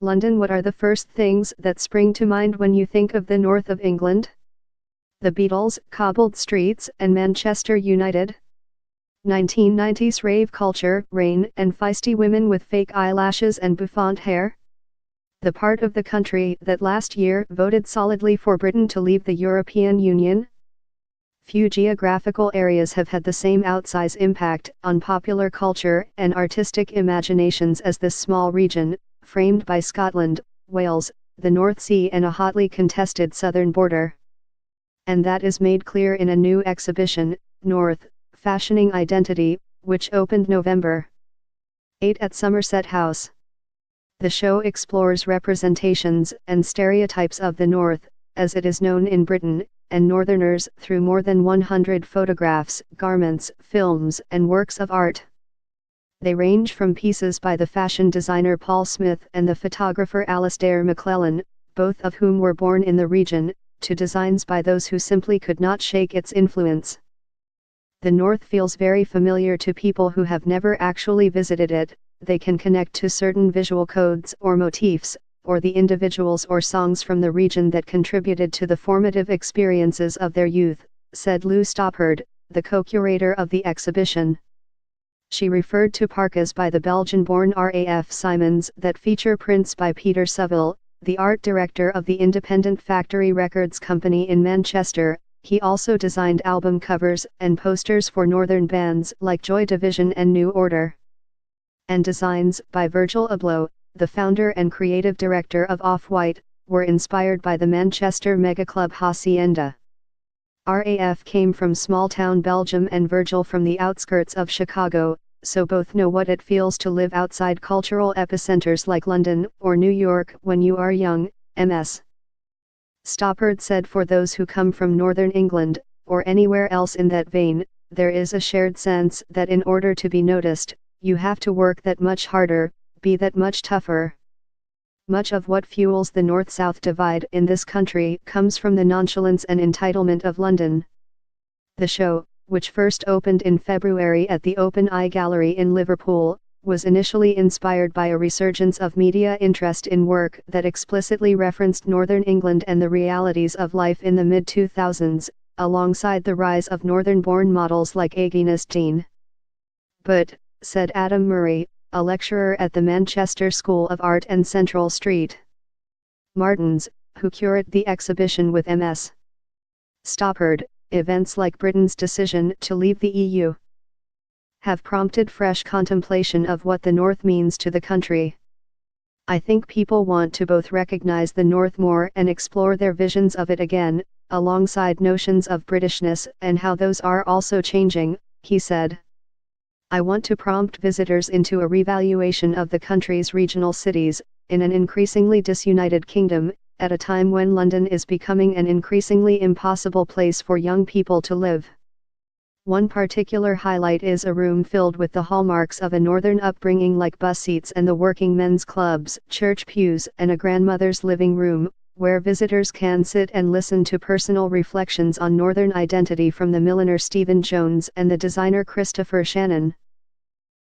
London. What are the first things that spring to mind when you think of the north of England? The Beatles, cobbled streets, and Manchester United. 1990s rave culture, rain, and feisty women with fake eyelashes and bouffant hair. The part of the country that last year voted solidly for Britain to leave the European Union. Few geographical areas have had the same outsize impact on popular culture and artistic imaginations as this small region, framed by Scotland, Wales, the North Sea and a hotly contested southern border. And that is made clear in a new exhibition, North, Fashioning Identity, which opened November 8 at Somerset House. The show explores representations and stereotypes of the North, as it is known in Britain, and Northerners through more than 100 photographs, garments, films, and works of art. They range from pieces by the fashion designer Paul Smith and the photographer Alistair McClellan, both of whom were born in the region, to designs by those who simply could not shake its influence. The North feels very familiar to people who have never actually visited it. They can connect to certain visual codes or motifs, or the individuals or songs from the region that contributed to the formative experiences of their youth, said Lou Stoppard, the co-curator of the exhibition. She referred to parkas by the Belgian-born Raf Simons that feature prints by Peter Saville, the art director of the independent Factory Records company in Manchester. He also designed album covers and posters for northern bands like Joy Division and New Order. And designs by Virgil Abloh, the founder and creative director of Off-White, were inspired by the Manchester megaclub Hacienda. RAF came from small-town Belgium and Virgil from the outskirts of Chicago, so both know what it feels to live outside cultural epicenters like London or New York when you are young, Ms. Stoppard said. For those who come from Northern England, or anywhere else in that vein, there is a shared sense that in order to be noticed, you have to work that much harder, be that much tougher. Much of what fuels the North-South divide in this country comes from the nonchalance and entitlement of London. The show, which first opened in February at the Open Eye Gallery in Liverpool, was initially inspired by a resurgence of media interest in work that explicitly referenced Northern England and the realities of life in the mid-2000s, alongside the rise of Northern-born models like Agnes Dean. But, said Adam Murray, a lecturer at the Manchester School of Art and Central Street Martins, who curate the exhibition with Ms. Stoppard, events like Britain's decision to leave the EU have prompted fresh contemplation of what the North means to the country. I think people want to both recognize the North more and explore their visions of it again, alongside notions of Britishness and how those are also changing, he said. I want to prompt visitors into a revaluation of the country's regional cities, in an increasingly disunited kingdom, at a time when London is becoming an increasingly impossible place for young people to live. One particular highlight is a room filled with the hallmarks of a northern upbringing like bus seats and the working men's clubs, church pews and a grandmother's living room, where visitors can sit and listen to personal reflections on northern identity from the milliner Stephen Jones and the designer Christopher Shannon.